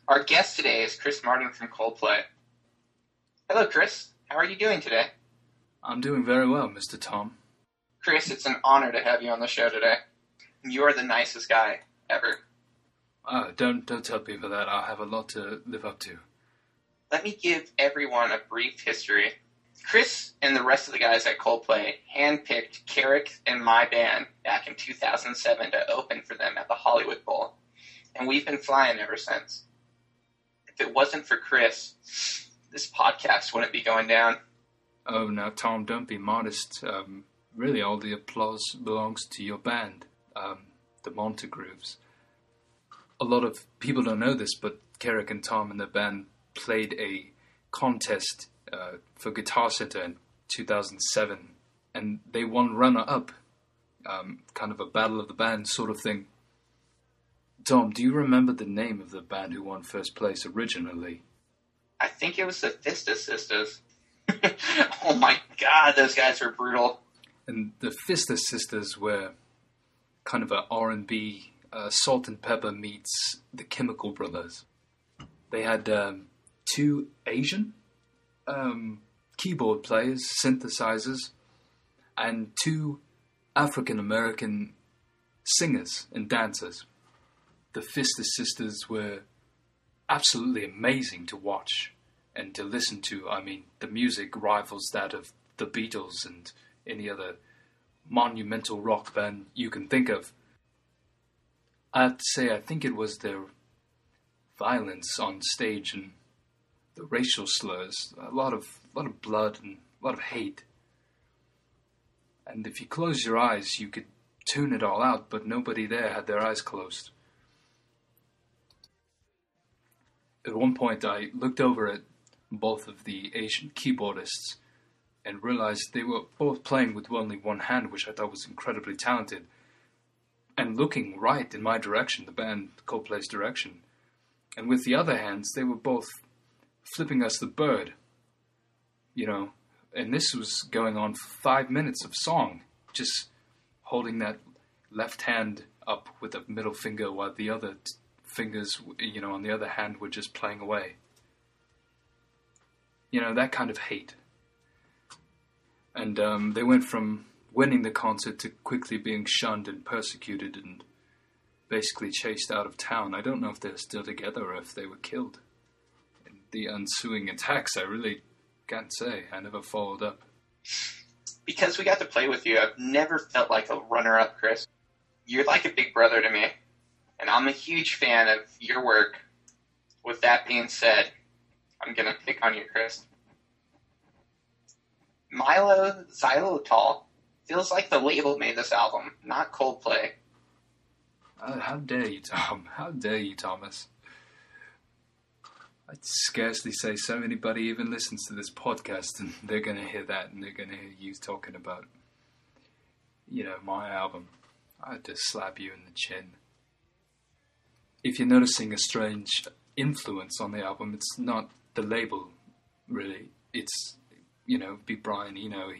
Our guest today is Chris Martin from Coldplay. Hello, Chris. How are you doing today? I'm doing very well, Mr. Tom. Chris, it's an honor to have you on the show today. You are the nicest guy ever. Don't tell people that. I'll have a lot to live up to. Let me give everyone a brief history. Chris and the rest of the guys at Coldplay handpicked Carrick and my band back in 2007 to open for them at the Hollywood Bowl. And we've been flying ever since. If it wasn't for Chris, this podcast wouldn't be going down. Oh, now, Tom, don't be modest. Really, all the applause belongs to your band, the Montegrooves. A lot of people don't know this, but Carrick and Tom and the band played a contest for Guitar Center in 2007, and they won runner-up, kind of a battle of the bands sort of thing. Tom, do you remember the name of the band who won first place originally? I think it was the Fista Sisters. Oh my God, those guys were brutal. And the Fista Sisters were kind of a R&B, Salt and Pepper meets the Chemical Brothers. They had two Asian keyboard players, synthesizers, and two African-American singers and dancers. The Fista Sisters were absolutely amazing to watch and to listen to. I mean, the music rivals that of the Beatles and any other monumental rock band you can think of. I have to say, I think it was their violence on stage and the racial slurs, a lot of blood and a lot of hate. And if you close your eyes, you could tune it all out, but nobody there had their eyes closed. At one point, I looked over at both of the Asian keyboardists and realized they were both playing with only one hand, which I thought was incredibly talented, and looking right in my direction, the band Coldplay's direction. And with the other hands, they were both flipping us the bird, and this was going on for 5 minutes of song, just holding that left hand up with the middle finger while the other fingers, on the other hand were just playing away. That kind of hate. And they went from winning the concert to quickly being shunned and persecuted and basically chased out of town. I don't know if they're still together or if they were killed. And the ensuing attacks, I really can't say. I never followed up. Because we got to play with you, I've never felt like a runner-up, Chris. You're like a big brother to me. And I'm a huge fan of your work. With that being said, I'm going to pick on you, Chris. Mylo Xyloto feels like the label made this album, not Coldplay. How dare you, Tom? How dare you, Thomas? I'd scarcely say so anybody even listens to this podcast and they're going to hear that and they're going to hear you talking about, my album. I'd just slap you in the chin. If you're noticing a strange influence on the album, it's not the label, really. It's, be Brian Eno.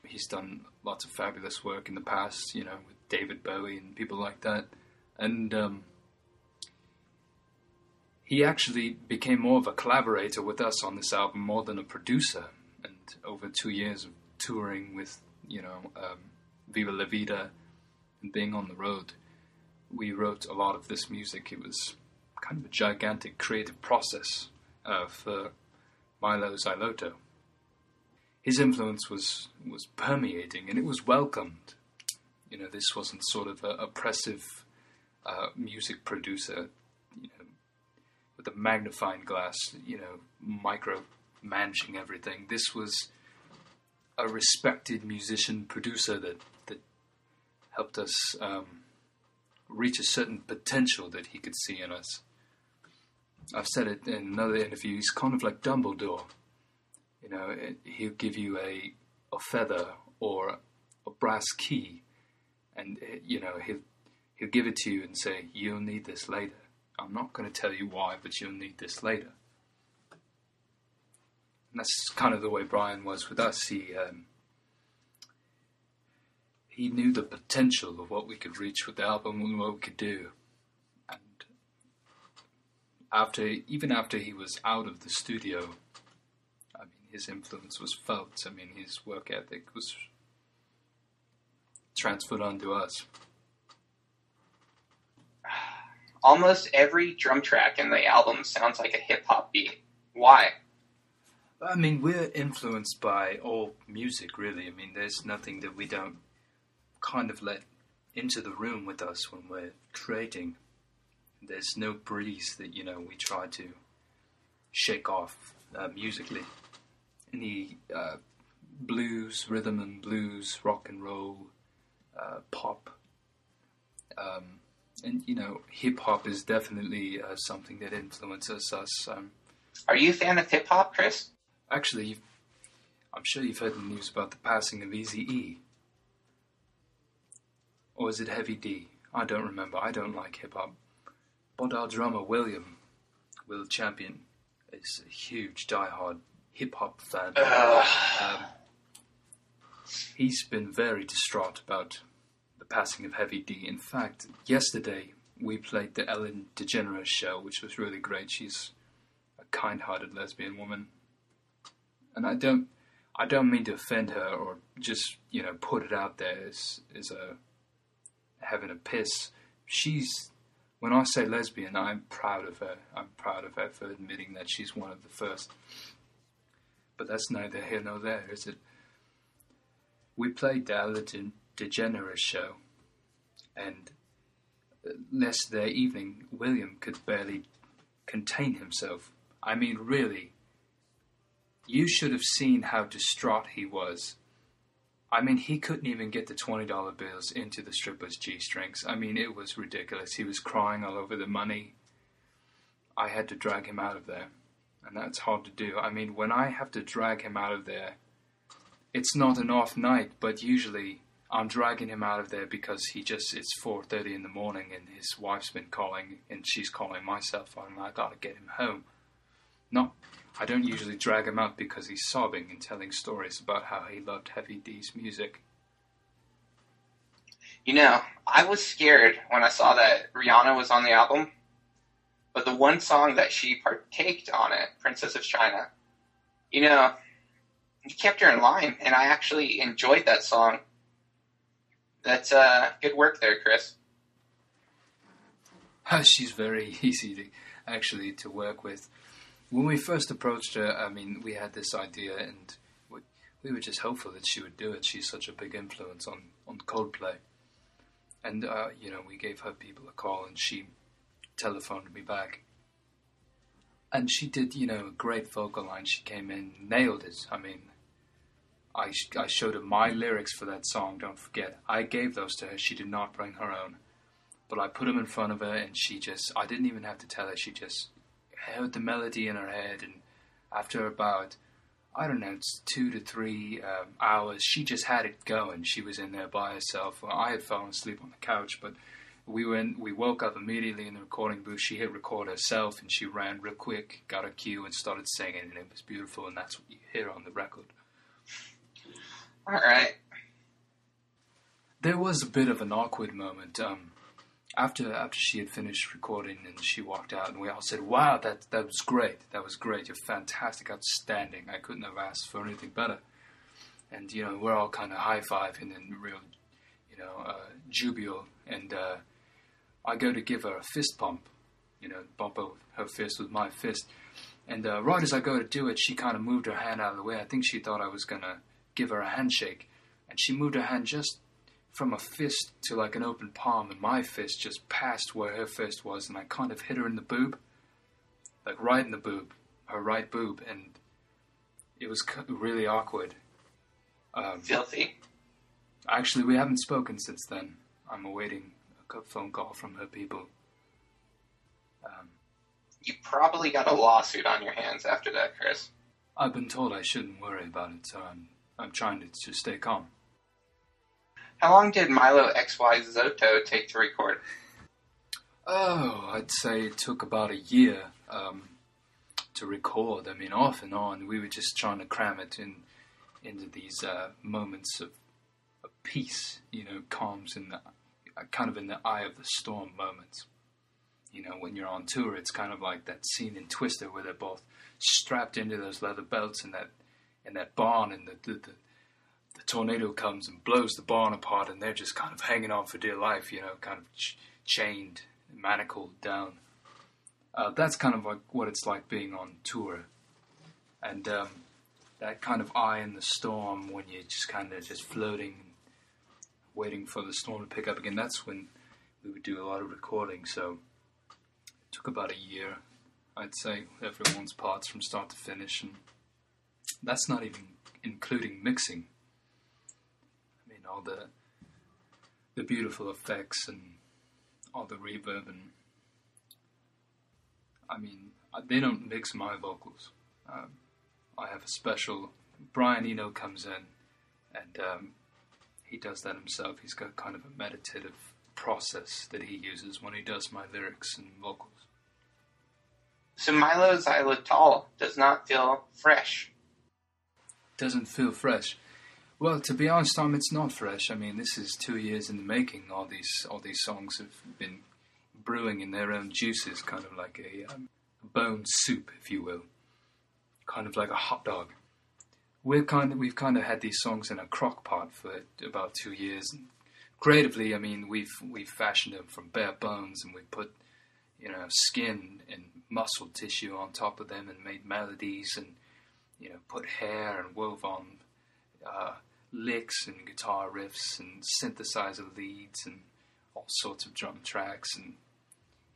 He's done lots of fabulous work in the past, with David Bowie and people like that. And he actually became more of a collaborator with us on this album more than a producer. And over 2 years of touring with, Viva La Vida and being on the road, we wrote a lot of this music. It was kind of a gigantic creative process for Mylo Xyloto. His influence was permeating, and it was welcomed. This wasn't sort of an oppressive music producer, with a magnifying glass, micro-managing everything. This was a respected musician producer that helped us reach a certain potential that he could see in us. I've said it in another interview, he's kind of like Dumbledore. He'll give you a feather or a brass key, and he'll give it to you and say, you'll need this later. I'm not going to tell you why, but you'll need this later. And that's kind of the way Brian was with us. He knew the potential of what we could reach with the album and what we could do. And even after he was out of the studio, I mean, his influence was felt. I mean, his work ethic was transferred onto us. Almost every drum track in the album sounds like a hip-hop beat. Why? I mean, we're influenced by all music, really. I mean, there's nothing that we don't kind of let into the room with us when we're creating. There's no breeze that, we try to shake off musically. Any blues, rhythm and blues, rock and roll, pop, and, hip-hop is definitely something that influences us. Are you a fan of hip-hop, Chris? Actually, I'm sure you've heard the news about the passing of Eazy-E. Or is it Heavy D? I don't remember. I don't like hip-hop. But our drummer, Will Champion, is a huge, die-hard hip-hop fan. He's been very distraught about the passing of Heavy D. In fact, yesterday we played the Ellen DeGeneres show, which was really great. She's a kind-hearted lesbian woman. And I don't mean to offend her or just, put it out there as having a piss. When I say lesbian, I'm proud of her. I'm proud of her for admitting that she's one of the first. But that's neither here nor there, is it? We played the Ellen DeGeneres show, and yesterday evening, William could barely contain himself. I mean, really, you should have seen how distraught he was. I mean, he couldn't even get the $20 bills into the stripper's G-strings. I mean, it was ridiculous. He was crying all over the money. I had to drag him out of there, and that's hard to do. I mean, when I have to drag him out of there, it's not an off night, but usually I'm dragging him out of there because it's 4:30 in the morning and his wife's been calling and she's calling my cell phone and I gotta get him home. I don't usually drag him out because he's sobbing and telling stories about how he loved Heavy D's music. I was scared when I saw that Rihanna was on the album, but the one song that she partaked on it, Princess of China, you kept her in line, and I actually enjoyed that song. That's good work there, Chris. She's very easy to work with. When we first approached her, I mean, we had this idea, and we were just hopeful that she would do it. She's such a big influence on Coldplay. And, we gave her people a call, and she telephoned me back. And she did, a great vocal line. She came in, nailed it. I mean, I showed her my lyrics for that song, don't forget. I gave those to her. She did not bring her own. But I put them in front of her, and I didn't even have to tell her. She just heard the melody in her head, and after about, I don't know, it's 2 to 3 hours, she just had it going. She was in there by herself. Well, I had fallen asleep on the couch, but we woke up immediately in the recording booth. She hit record herself, and she ran real quick, got her cue, and started singing, and it was beautiful, and that's what you hear on the record. All right. There was a bit of an awkward moment. After she had finished recording and she walked out, and we all said, "Wow, that was great. That was great. You're fantastic, outstanding. I couldn't have asked for anything better." And we're all kind of high-fiving and real, jubilant. And I go to give her a fist pump, bump her fist with my fist. And right as I go to do it, she kind of moved her hand out of the way. I think she thought I was gonna give her a handshake, and she moved her hand just from a fist to like an open palm, and my fist just passed where her fist was, and I kind of hit her in the boob, like right in the boob, her right boob, and it was really awkward. Filthy. Actually, we haven't spoken since then. I'm awaiting a phone call from her people. You probably got a lawsuit on your hands after that, Chris. I've been told I shouldn't worry about it, so I'm trying to just stay calm. How long did Mylo Xyloto take to record? Oh, I'd say it took about a year to record. I mean, off and on, we were just trying to cram it into these moments of peace, calms in the kind of in the eye of the storm moments. You know, when you're on tour, it's kind of like that scene in Twister where they're both strapped into those leather belts in that barn, and the tornado comes and blows the barn apart, and they're just kind of hanging on for dear life, you know, kind of chained, manacled down. That's kind of like what it's like being on tour. And that kind of eye in the storm when you're just kind of just floating, waiting for the storm to pick up again, that's when we would do a lot of recording. So it took about a year, I'd say, everyone's parts from start to finish. And that's not even including mixing. I mean, all the beautiful effects and all the reverb. And I mean, they don't mix my vocals. I have a special... Brian Eno comes in, and he does that himself. He's got kind of a meditative process that he uses when he does my lyrics and vocals. So Mylo Xyloto does not feel fresh. Doesn't feel fresh. Well, to be honest, Tom, it's not fresh. I mean, this is 2 years in the making. All these songs have been brewing in their own juices, kind of like a bone soup, if you will. Kind of like a hot dog. We've kind of had these songs in a crock pot for about 2 years. And creatively, I mean, we've fashioned them from bare bones, and we put, you know, skin and muscle tissue on top of them, and made melodies, and, you know, put hair and wove on licks and guitar riffs and synthesizer leads and all sorts of drum tracks, and,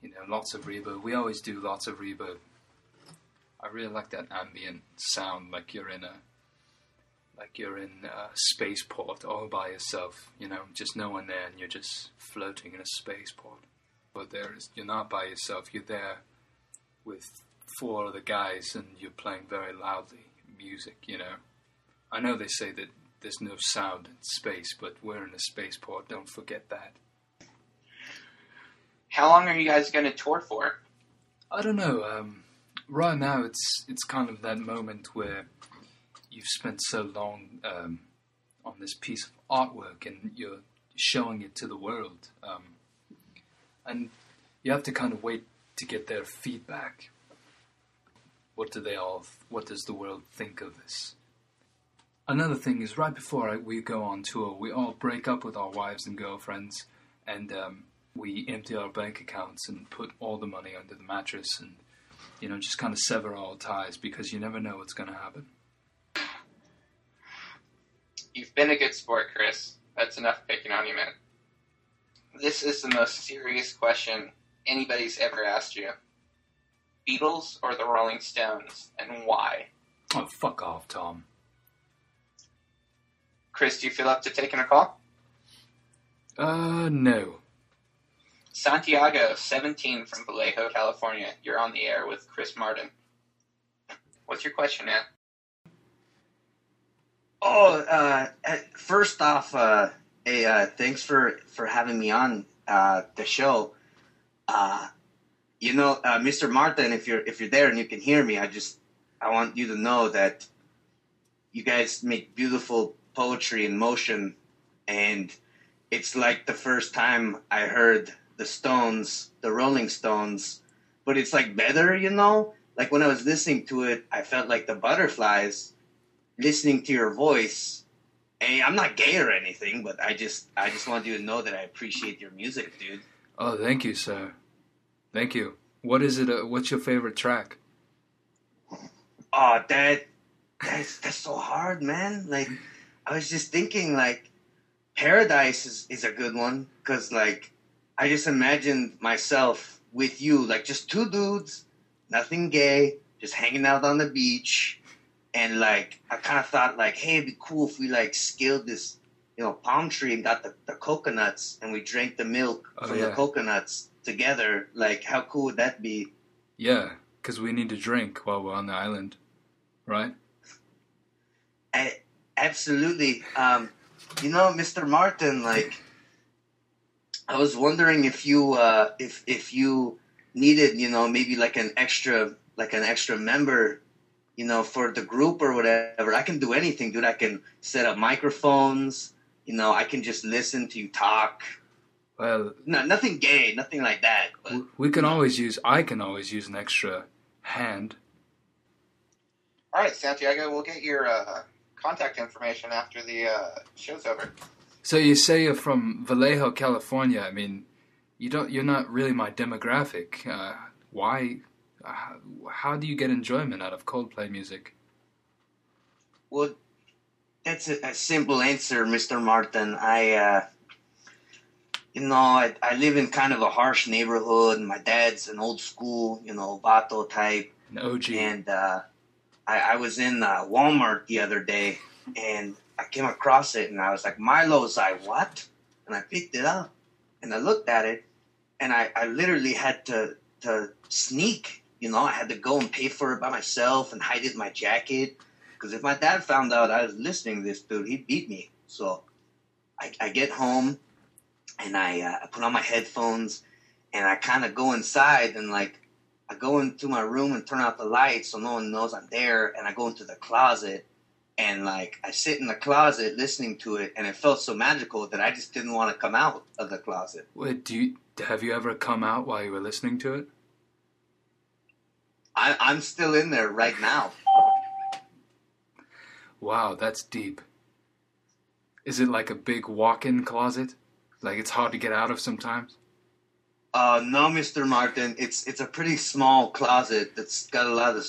you know, lots of reverb. We always do lots of reverb. I really like that ambient sound, like you're in a spaceport all by yourself, you know, just no one there, and you're just floating in a spaceport. But you're not by yourself. You're there with 4 other guys, and you're playing very loudly music, you know. I know they say that there's no sound in space, but we're in a spaceport. Don't forget that. How long are you guys going to tour for? I don't know. Right now, it's kind of that moment where you've spent so long on this piece of artwork, and you're showing it to the world. And you have to kind of wait to get their feedback. What does the world think of this? Another thing is, right before we go on tour, we all break up with our wives and girlfriends, and we empty our bank accounts and put all the money under the mattress, and, you know, just kind of sever all ties, because you never know what's going to happen. You've been a good sport, Chris. That's enough picking on you, man. This is the most serious question anybody's ever asked you. Beatles or the Rolling Stones, and why? Oh, fuck off, Tom. Chris, do you feel up to taking a call? No. Santiago, 17, from Vallejo, California. You're on the air with Chris Martin. What's your question, man? First off, thanks for having me on the show. Mr. Martin, if you're there and you can hear me, I want you to know that you guys make beautiful poetry in motion, and it's like the first time I heard the Rolling Stones, but it's like better, you know? Like when I was listening to it, I felt like the butterflies listening to your voice. And I'm not gay or anything, but I just want you to know that I appreciate your music, dude. Oh, thank you, sir. Thank you. What is it? What's your favorite track? Oh, that's so hard, man. Like, I was just thinking, like, Paradise is a good one, because, like, I just imagined myself with you, like, just 2 dudes, nothing gay, just hanging out on the beach, and, like, I kind of thought, like, hey, it'd be cool if we, like, scaled this, you know, palm tree and got the coconuts, and we drank the milk from the coconuts together. Like, how cool would that be? Yeah, because we need to drink while we're on the island, right? Absolutely. Mr. Martin, like, I was wondering if you if you needed, you know, maybe like an extra member, you know, for the group or whatever. I can do anything, dude. I can set up microphones. You know, I can just listen to you talk. Well, No, nothing gay, nothing like that. But, I can always use an extra hand. All right, Santiago, we'll get your contact information after the show's over. So you say you're from Vallejo, California. I mean, you're not really my demographic. Why? How do you get enjoyment out of Coldplay music? well, that's a simple answer, Mr. Martin. I live in kind of a harsh neighborhood. My dad's an old school, vato type. An OG. And I was in Walmart the other day, and I came across it, and I was like, Mylo Xyloto, what? And I picked it up, and I looked at it, and I literally had to sneak. I had to go and pay for it by myself and hide it in my jacket. Because if my dad found out I was listening to this dude, he'd beat me. So I get home, and I put on my headphones, and I kind of go inside, and I go into my room and turn out the lights so no one knows I'm there, and I go into the closet, and I sit in the closet listening to it, and it felt so magical that I just didn't want to come out of the closet. Wait, have you ever come out while you were listening to it? I'm still in there right now. Wow, that's deep. Is it like a big walk-in closet? Like it's hard to get out of sometimes? No, Mr. Martin. It's a pretty small closet that's got a lot of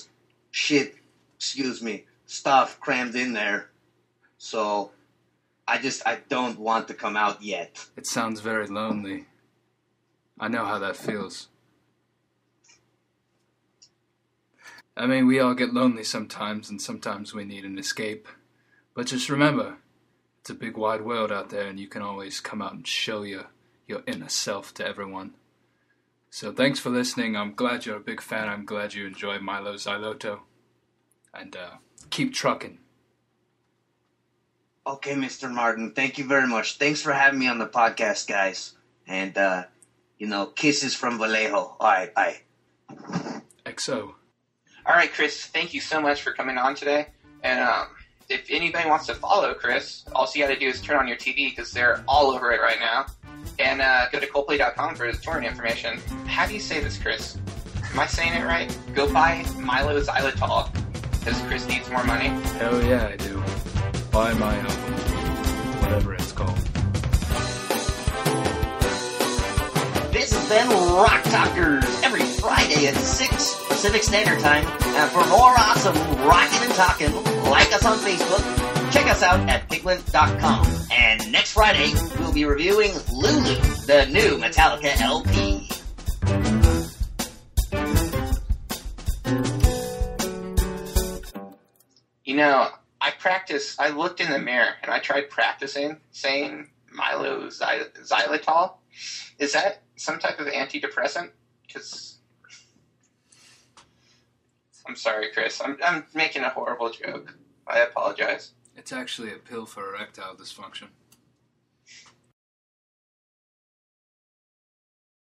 stuff crammed in there. So I don't want to come out yet. It sounds very lonely. I know how that feels. I mean, we all get lonely sometimes, and sometimes we need an escape. But just remember, it's a big wide world out there, and you can always come out and show your inner self to everyone. So thanks for listening. I'm glad you're a big fan. I'm glad you enjoy Mylo Xyloto. And keep trucking. Okay, Mr. Martin. Thank you very much. Thanks for having me on the podcast, guys. And, kisses from Vallejo. All right, bye. XO. All right, Chris, thank you so much for coming on today. And if anybody wants to follow Chris, all you got to do is turn on your TV because they're all over it right now. And go to Coldplay.com for his touring information. How do you say this, Chris? Am I saying it right? Go buy Mylo Xyloto because Chris needs more money. Hell yeah, I do. Buy my album. Whatever it's called. This has been Roctalkers every Friday at 6 Pacific Standard Time. And for more awesome rockin' and talking, like us on Facebook, check us out at piglet.com. And next Friday, we'll be reviewing Lulu, the new Metallica LP. I looked in the mirror and I tried practicing saying Mylo Xyloto. Is that some type of antidepressant? Because I'm sorry, Chris. I'm making a horrible joke. I apologize. It's actually a pill for erectile dysfunction.